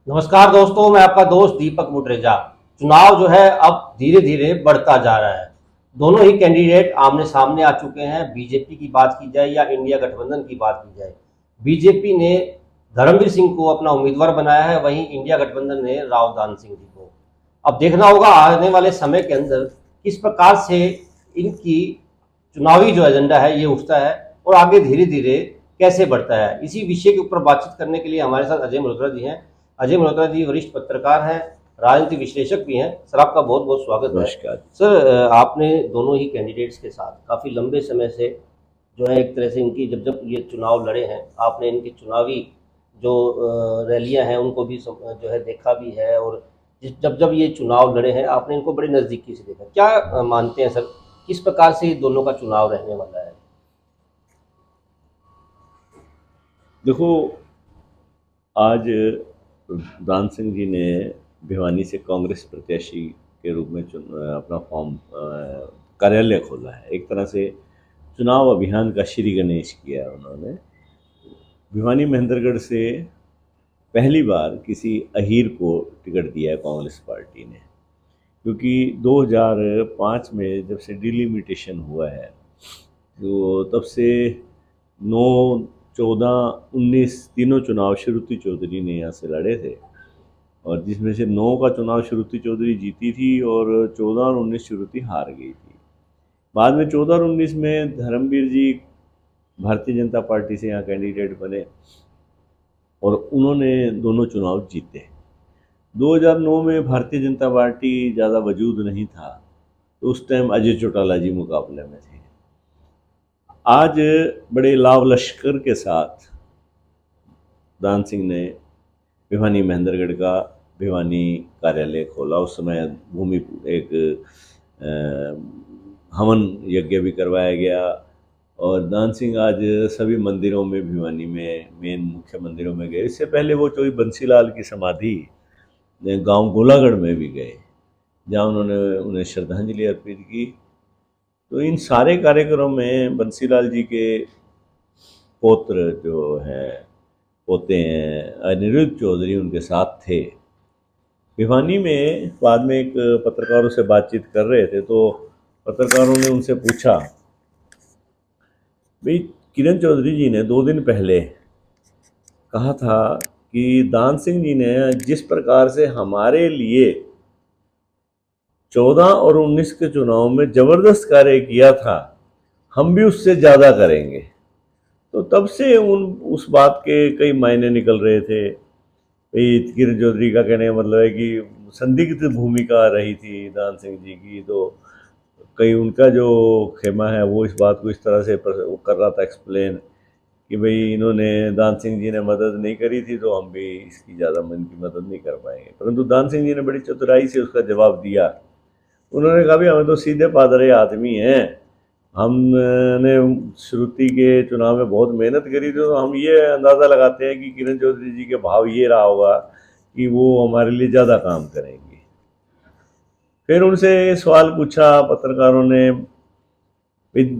नमस्कार दोस्तों, मैं आपका दोस्त दीपक मुटरेजा। चुनाव जो है अब धीरे धीरे बढ़ता जा रहा है। दोनों ही कैंडिडेट आमने सामने आ चुके हैं। बीजेपी की बात की जाए या इंडिया गठबंधन की बात की जाए, बीजेपी ने धर्मवीर सिंह को अपना उम्मीदवार बनाया है, वहीं इंडिया गठबंधन ने राव दान सिंह जी को। अब देखना होगा आने वाले समय के अंदर किस प्रकार से इनकी चुनावी जो एजेंडा है ये उठता है और आगे धीरे धीरे कैसे बढ़ता है। इसी विषय के ऊपर बातचीत करने के लिए हमारे साथ अजय मल्होत्रा जी हैं। अजय मल्होत्रा जी वरिष्ठ पत्रकार हैं, राजनीति विश्लेषक भी हैं। सर, आपका बहुत बहुत स्वागत है। नमस्कार। सर, आपने दोनों ही कैंडिडेट्स के साथ काफ़ी लंबे समय से जो है एक तरह से इनकी जब जब ये चुनाव लड़े हैं, आपने इनकी चुनावी जो रैलियां हैं उनको भी जो है देखा भी है, और जब जब ये चुनाव लड़े हैं आपने इनको बड़े नज़दीकी से देखा। क्या मानते हैं सर, किस प्रकार से ये दोनों का चुनाव रहने वाला है? देखो, आज दान सिंह जी ने भिवानी से कांग्रेस प्रत्याशी के रूप में अपना फॉर्म कार्यालय खोला है। एक तरह से चुनाव अभियान का श्री गणेश किया है उन्होंने। भिवानी महेंद्रगढ़ से पहली बार किसी अहीर को टिकट दिया है कांग्रेस पार्टी ने, क्योंकि 2005 में जब से डिलिमिटेशन हुआ है तो तब से 9, 14, 19 तीनों चुनाव श्रुति चौधरी ने यहाँ से लड़े थे, और जिसमें से 9 का चुनाव श्रुति चौधरी जीती थी और 14 और 19 श्रुति हार गई थी। बाद में 14 और 19 में धर्मवीर जी भारतीय जनता पार्टी से यहाँ कैंडिडेट बने और उन्होंने दोनों चुनाव जीते। 2009 में भारतीय जनता पार्टी ज़्यादा वजूद नहीं था, तो उस टाइम अजय चौटाला जी मुकाबले में थे। आज बड़े लाव लश्कर के साथ दान सिंह ने भिवानी महेंद्रगढ़ का भिवानी कार्यालय खोला। उस समय भूमि एक हवन यज्ञ भी करवाया गया, और दान सिंह आज सभी मंदिरों में भिवानी में मेन मुख्य मंदिरों में गए। इससे पहले वो चौधरी बंसीलाल की समाधि गांव गोलागढ़ में भी गए, जहां उन्होंने उन्हें श्रद्धांजलि अर्पित की। तो इन सारे कार्यक्रम में बंसीलाल जी के पौत्र जो हैं पोते हैं अनिरुद्ध चौधरी उनके साथ थे। भिवानी में बाद में एक पत्रकारों से बातचीत कर रहे थे, तो पत्रकारों ने उनसे पूछा, भाई किरण चौधरी जी ने 2 दिन पहले कहा था कि दान सिंह जी ने जिस प्रकार से हमारे लिए 14 और 19 के चुनाव में जबरदस्त कार्य किया था, हम भी उससे ज़्यादा करेंगे। तो तब से उस बात के कई मायने निकल रहे थे। किरण चौधरी का कहने का मतलब है कि संदिग्ध भूमिका रही थी दान सिंह जी की, तो कई उनका जो खेमा है वो इस बात को इस तरह से कर रहा था एक्सप्लेन कि भाई इन्होंने दान सिंह जी ने मदद नहीं करी थी तो हम भी इसकी ज़्यादा इनकी मदद नहीं कर पाएंगे। परंतु दान सिंह जी ने बड़ी चतुराई से उसका जवाब दिया। उन्होंने कहा, भाई हमें तो सीधे पादरे आदमी हैं, हमने श्रुति के चुनाव में बहुत मेहनत करी थी, तो हम ये अंदाज़ा लगाते हैं कि किरण चौधरी जी के भाव ये रहा होगा कि वो हमारे लिए ज़्यादा काम करेंगे। फिर उनसे सवाल पूछा पत्रकारों ने,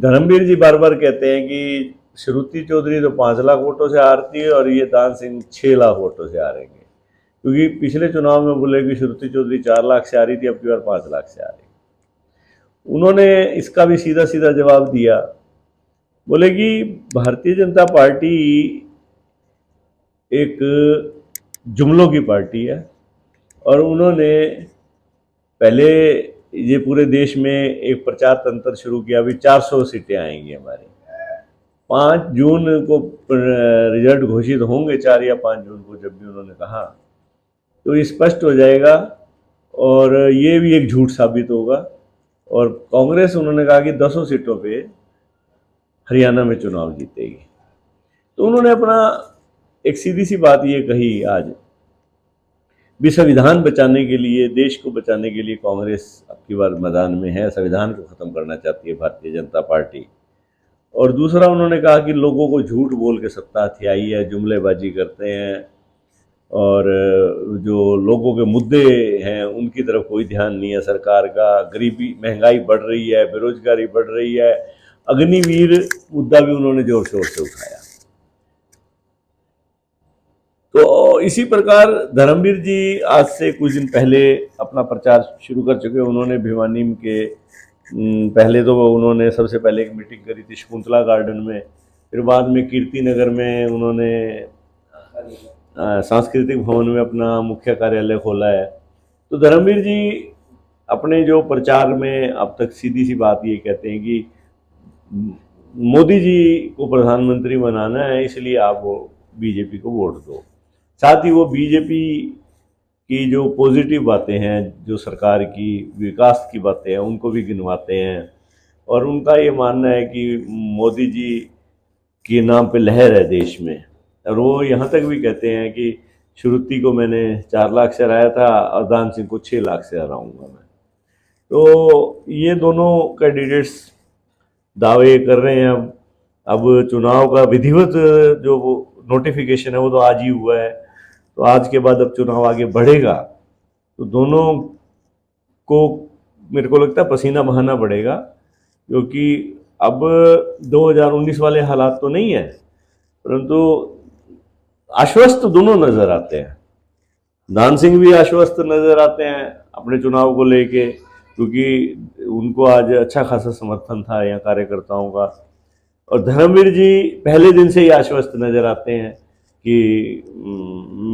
धर्मवीर जी बार बार कहते हैं कि श्रुति चौधरी तो 5 लाख वोटों से हारती है और ये दान सिंह 6 लाख वोटों से हारेंगे, क्योंकि पिछले चुनाव में बोले कि श्रुति चौधरी 4 लाख से हारी थी, अब की बार 5 लाख से हारी। उन्होंने इसका भी सीधा सीधा जवाब दिया, बोले कि भारतीय जनता पार्टी एक जुमलों की पार्टी है, और उन्होंने पहले ये पूरे देश में एक प्रचार तंत्र शुरू किया, अभी 400 सीटें आएंगी हमारी। 5 जून को रिजल्ट घोषित होंगे, 4 या 5 जून को, जब भी उन्होंने कहा तो ये स्पष्ट हो जाएगा, और ये भी एक झूठ साबित होगा। और कांग्रेस उन्होंने कहा कि 10 सीटों पे हरियाणा में चुनाव जीतेगी। तो उन्होंने अपना एक सीधी सी बात ये कही आज, भी संविधान बचाने के लिए, देश को बचाने के लिए कांग्रेस अब की बार मैदान में है, संविधान को ख़त्म करना चाहती है भारतीय जनता पार्टी। और दूसरा उन्होंने कहा कि लोगों को झूठ बोल के सत्ता हथियाई है, जुमलेबाजी करते हैं, और जो लोगों के मुद्दे हैं उनकी तरफ कोई ध्यान नहीं है सरकार का। गरीबी, महंगाई बढ़ रही है, बेरोजगारी बढ़ रही है, अग्निवीर मुद्दा भी उन्होंने जोर शोर से उठाया। तो इसी प्रकार धर्मवीर जी आज से कुछ दिन पहले अपना प्रचार शुरू कर चुके हैं। उन्होंने भिवानी के पहले तो उन्होंने सबसे पहले एक मीटिंग करी थी शकुंतला गार्डन में, फिर बाद में कीर्ति नगर में उन्होंने सांस्कृतिक भवन में अपना मुख्य कार्यालय खोला है। तो धर्मवीर जी अपने जो प्रचार में अब तक सीधी सी बात ये कहते हैं कि मोदी जी को प्रधानमंत्री बनाना है, इसलिए आप वो बीजेपी को वोट दो। साथ ही वो बीजेपी की जो पॉजिटिव बातें हैं, जो सरकार की विकास की बातें हैं, उनको भी गिनवाते हैं। और उनका ये मानना है कि मोदी जी के नाम पे लहर है देश में। और वो यहाँ तक भी कहते हैं कि श्रुति को मैंने 4 लाख से हराया था और दान सिंह को 6 लाख से हराऊंगा मैं। तो ये दोनों कैंडिडेट्स दावे कर रहे हैं। अब चुनाव का विधिवत जो वो नोटिफिकेशन है वो तो आज ही हुआ है, तो आज के बाद अब चुनाव आगे बढ़ेगा तो दोनों को मेरे को लगता है पसीना बहाना पड़ेगा, क्योंकि अब 2019 वाले हालात तो नहीं है, परंतु आश्वस्त दोनों नजर आते हैं। दान सिंह भी आश्वस्त नजर आते हैं अपने चुनाव को लेके, क्योंकि उनको आज अच्छा खासा समर्थन था यहाँ कार्यकर्ताओं का। और धर्मवीर जी पहले दिन से ही आश्वस्त नजर आते हैं कि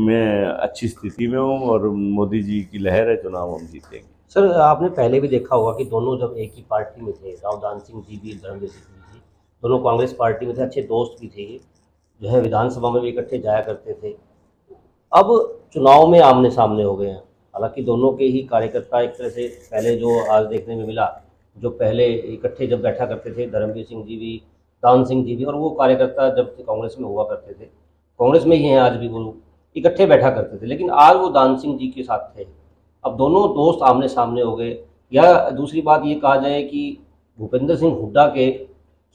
मैं अच्छी स्थिति में हूँ और मोदी जी की लहर है, चुनाव हम जीतेंगे। सर, आपने पहले भी देखा होगा कि दोनों जब एक ही पार्टी में थे, राव दान सिंह जी भी, धर्मवीर सिंह जी, दोनों कांग्रेस पार्टी में थे, अच्छे दोस्त भी थे, जो है विधानसभा में भी इकट्ठे जाया करते थे। अब चुनाव में आमने सामने हो गए हैं। हालांकि दोनों के ही कार्यकर्ता एक तरह से पहले जो आज देखने में मिला, जो पहले इकट्ठे जब बैठा करते थे, धर्मवीर सिंह जी भी, दान सिंह जी भी, और वो कार्यकर्ता जब कांग्रेस में हुआ करते थे, कांग्रेस में ही हैं आज भी, वो इकट्ठे बैठा करते थे, लेकिन आज वो दान सिंह जी के साथ थे। अब दोनों दोस्त आमने सामने हो गए। या दूसरी बात ये कहा जाए कि भूपेंद्र सिंह हुड्डा के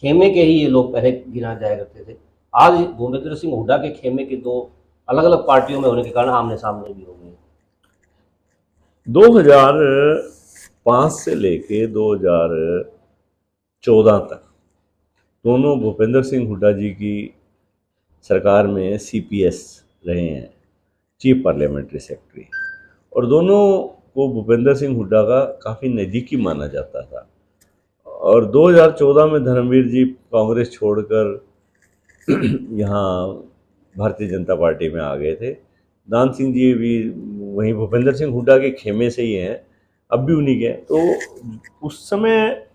खेमे के ही ये लोग पहले गिना जाया करते थे। आज भूपेंद्र सिंह हुड्डा के खेमे के दो अलग अलग पार्टियों में होने के कारण आमने सामने भी हो गए। 2005 से लेके 2014 तक दोनों भूपेंद्र सिंह हुड्डा जी की सरकार में सीपीएस रहे हैं, चीफ पार्लियामेंट्री सेक्रेटरी, और दोनों को भूपेंद्र सिंह हुड्डा का काफ़ी नज़दीकी माना जाता था। और 2014 में धर्मवीर जी कांग्रेस छोड़कर यहाँ भारतीय जनता पार्टी में आ गए थे। दान सिंह जी भी वहीं भूपेंद्र सिंह हुड्डा के खेमे से ही हैं, अब भी उन्हीं के। तो उस समय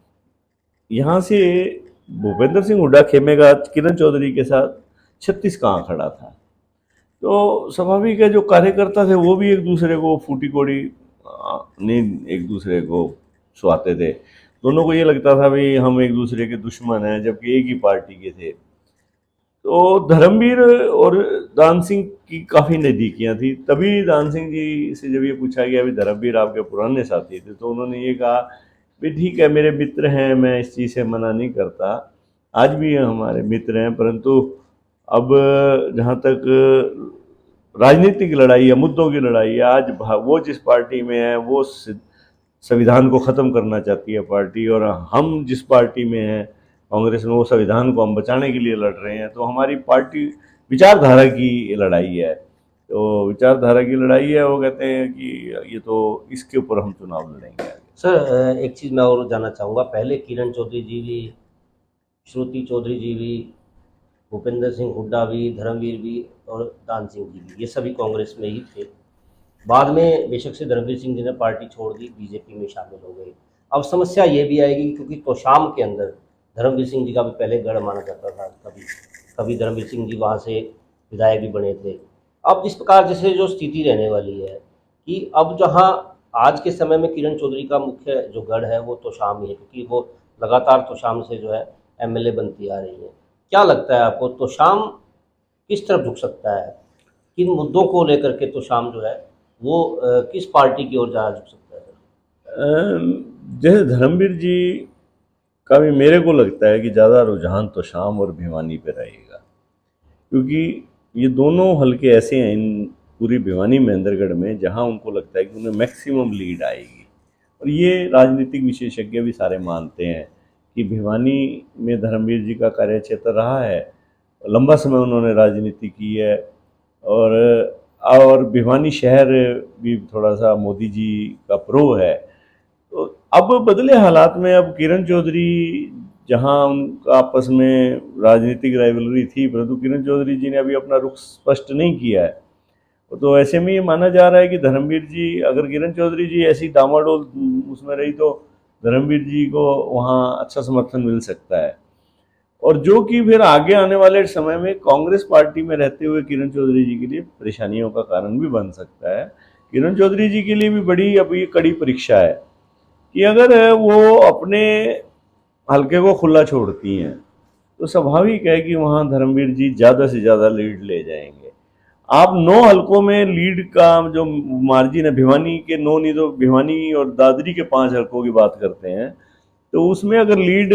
यहाँ से भूपेंद्र सिंह हुड्डा खेमे का किरण चौधरी के साथ 36 कहाँ खड़ा था। तो स्वाभाविक है जो कार्यकर्ता थे वो भी एक दूसरे को फूटी कोड़ी नहीं एक दूसरे को सुहाते थे। दोनों को ये लगता था भाई हम एक दूसरे के दुश्मन हैं, जबकि एक ही पार्टी के थे। तो धर्मवीर और दान सिंह की काफ़ी नज़दीकियाँ थी। तभी दान सिंह जी से जब ये पूछा गया अभी धर्मवीर आपके पुराने साथी थे, तो उन्होंने ये कहा भी ठीक है मेरे मित्र हैं, मैं इस चीज़ से मना नहीं करता, आज भी हमारे मित्र हैं, परंतु अब जहाँ तक राजनीतिक लड़ाई या मुद्दों की लड़ाई है, आज वो जिस पार्टी में है वो संविधान को ख़त्म करना चाहती है पार्टी, और हम जिस पार्टी में हैं कांग्रेस में वो संविधान को हम बचाने के लिए लड़ रहे हैं। तो हमारी पार्टी विचारधारा की लड़ाई है, तो विचारधारा की लड़ाई है। वो कहते हैं कि ये तो इसके ऊपर हम चुनाव लड़ेंगे। सर, एक चीज़ मैं और जानना चाहूँगा, पहले किरण चौधरी जी भी, श्रुति चौधरी जी भी, भूपेंद्र सिंह हुड्डा भी, धर्मवीर भी और दान सिंह जी भी, ये सभी कांग्रेस में ही थे। बाद में बेशक से धर्मवीर सिंह जी ने पार्टी छोड़ दी, बीजेपी में शामिल हो गए। अब समस्या ये भी आएगी क्योंकि तोशाम के अंदर धर्मवीर सिंह जी का भी पहले गढ़ माना जाता था, कभी धर्मवीर सिंह जी वहाँ से विधायक भी बने थे। अब जिस प्रकार जैसे जो स्थिति रहने वाली है कि अब जहाँ आज के समय में किरण चौधरी का मुख्य जो गढ़ है वो तोशाम ही है, क्योंकि वो लगातार तोशाम से जो है एमएलए बनती आ रही है। क्या लगता है आपको, तोशाम किस तरफ झुक सकता है? किन मुद्दों को लेकर के तोशाम जो है वो किस पार्टी की ओर ज़्यादा झुक सकता है? जैसे धर्मवीर जी का भी मेरे को लगता है कि ज़्यादा रुझान तोशाम और भिवानी पे रहेगा, क्योंकि ये दोनों हलके ऐसे हैं इन पूरी भिवानी महेंद्रगढ़ में जहां उनको लगता है कि उन्हें मैक्सिमम लीड आएगी। और ये राजनीतिक विशेषज्ञ भी सारे मानते हैं कि भिवानी में धर्मवीर जी का कार्यक्षेत्र रहा है, लंबा समय उन्होंने राजनीति की है, और और भिवानी शहर भी थोड़ा सा मोदी जी का प्रो है। तो अब बदले हालात में अब किरण चौधरी, जहां उनका आपस में राजनीतिक राइवलरी थी, परंतु किरण चौधरी जी ने अभी अपना रुख स्पष्ट नहीं किया है। तो ऐसे में ये माना जा रहा है कि धर्मवीर जी, अगर किरण चौधरी जी ऐसी डामाडोल उसमें रही तो धर्मवीर जी को वहाँ अच्छा समर्थन मिल सकता है, और जो कि फिर आगे आने वाले समय में कांग्रेस पार्टी में रहते हुए किरण चौधरी जी के लिए परेशानियों का कारण भी बन सकता है। किरण चौधरी जी के लिए भी बड़ी अब ये कड़ी परीक्षा है कि अगर वो अपने हल्के को खुला छोड़ती हैं तो स्वाभाविक है कि वहाँ धर्मवीर जी ज़्यादा से ज़्यादा लीड ले जाएंगे। आप 9 हलकों में लीड का जो मार्जिन है, भिवानी के 9 नहीं तो भिवानी और दादरी के 5 हलकों की बात करते हैं, तो उसमें अगर लीड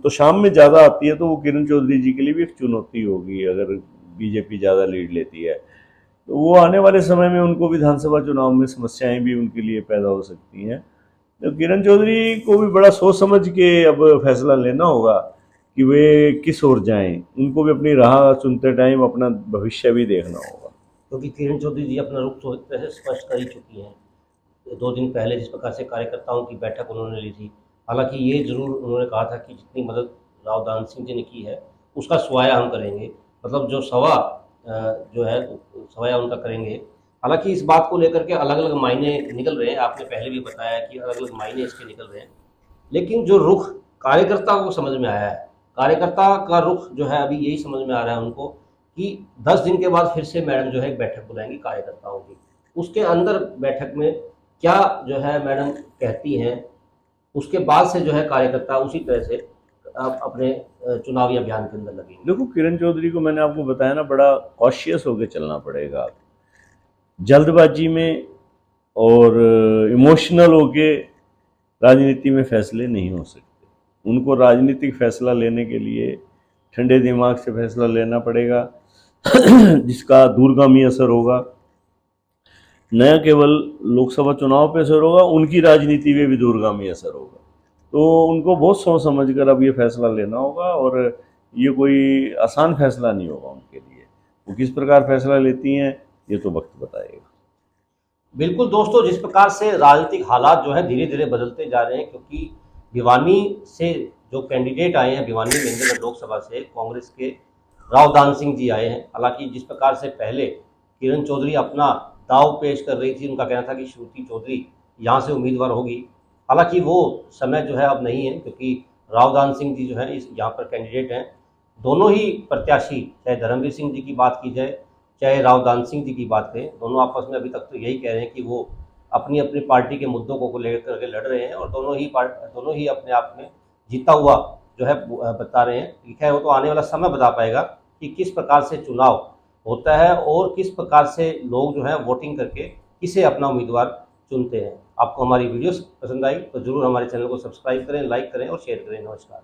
तो शाम में ज़्यादा आती है तो वो किरण चौधरी जी के लिए भी एक चुनौती होगी। अगर बीजेपी ज़्यादा लीड लेती है तो वो आने वाले समय में उनको विधानसभा चुनाव में समस्याएं भी उनके लिए पैदा हो सकती हैं। तो किरण चौधरी को भी बड़ा सोच समझ के अब फैसला लेना होगा कि वे किस ओर जाएं। उनको भी अपनी राह चुनते टाइम अपना भविष्य भी देखना होगा। क्योंकि किरण चौधरी जी अपना रुख तो एक तरह से स्पष्ट कर ही चुकी हैं। 2 दिन पहले जिस प्रकार से कार्यकर्ताओं की बैठक उन्होंने ली थी, हालांकि ये जरूर उन्होंने कहा था कि जितनी मदद राव दान सिंह जी ने की है उसका स्वाया हम करेंगे, मतलब जो जो है सवाया उनका करेंगे। हालांकि इस बात को लेकर के अलग अलग मायने निकल रहे हैं, आपने पहले भी बताया कि अलग अलग मायने इसके निकल रहे हैं, लेकिन जो रुख कार्यकर्ता को समझ में आया है, कार्यकर्ता का रुख जो है अभी यही समझ में आ रहा है उनको कि 10 दिन के बाद फिर से मैडम जो है एक बैठक बुलाएंगी कार्यकर्ताओं की। उसके अंदर बैठक में क्या जो है मैडम कहती हैं, उसके बाद से जो है कार्यकर्ता उसी तरह से अपने चुनावी अभियान के अंदर लगेंगे। देखो, किरण चौधरी को मैंने आपको बताया ना, बड़ा कॉशियस होकर चलना पड़ेगा। जल्दबाजी में और इमोशनल होके राजनीति में फैसले नहीं हो सकते। उनको राजनीतिक फैसला लेने के लिए ठंडे दिमाग से फैसला लेना पड़ेगा जिसका दूरगामी असर होगा। न केवल लोकसभा चुनाव पे असर होगा, उनकी राजनीति में भी दूरगामी असर होगा। तो उनको बहुत सोच समझ कर अब ये फैसला लेना होगा, और ये कोई आसान फैसला नहीं होगा उनके लिए। वो किस प्रकार फैसला लेती हैं ये तो वक्त बताएगा। बिल्कुल दोस्तों, जिस प्रकार से राजनीतिक हालात जो है धीरे धीरे बदलते जा रहे हैं, क्योंकि भिवानी से जो कैंडिडेट आए हैं, भिवानी मेंढरगढ़ लोकसभा से कांग्रेस के राव दान सिंह जी आए हैं। हालांकि जिस प्रकार से पहले किरण चौधरी अपना दाव पेश कर रही थी, उनका कहना था कि श्रुति चौधरी यहाँ से उम्मीदवार होगी। हालांकि वो समय जो है अब नहीं है, क्योंकि राव दान सिंह जी जो है इस यहाँ पर कैंडिडेट हैं। दोनों ही प्रत्याशी, चाहे धर्मवीर सिंह जी की बात की जाए चाहे राव दान सिंह जी की बात करें, दोनों आपस में अभी तक तो यही कह रहे हैं कि वो अपनी अपनी पार्टी के मुद्दों को लेकर के लड़ रहे हैं, और दोनों ही अपने आप में जीता हुआ जो है बता रहे हैं। ठीक है, वो तो आने वाला समय बता पाएगा कि किस प्रकार से चुनाव होता है और किस प्रकार से लोग जो है वोटिंग करके किसे अपना उम्मीदवार चुनते हैं। आपको हमारी वीडियोस पसंद आई तो जरूर हमारे चैनल को सब्सक्राइब करें, लाइक करें और शेयर करें। नमस्कार।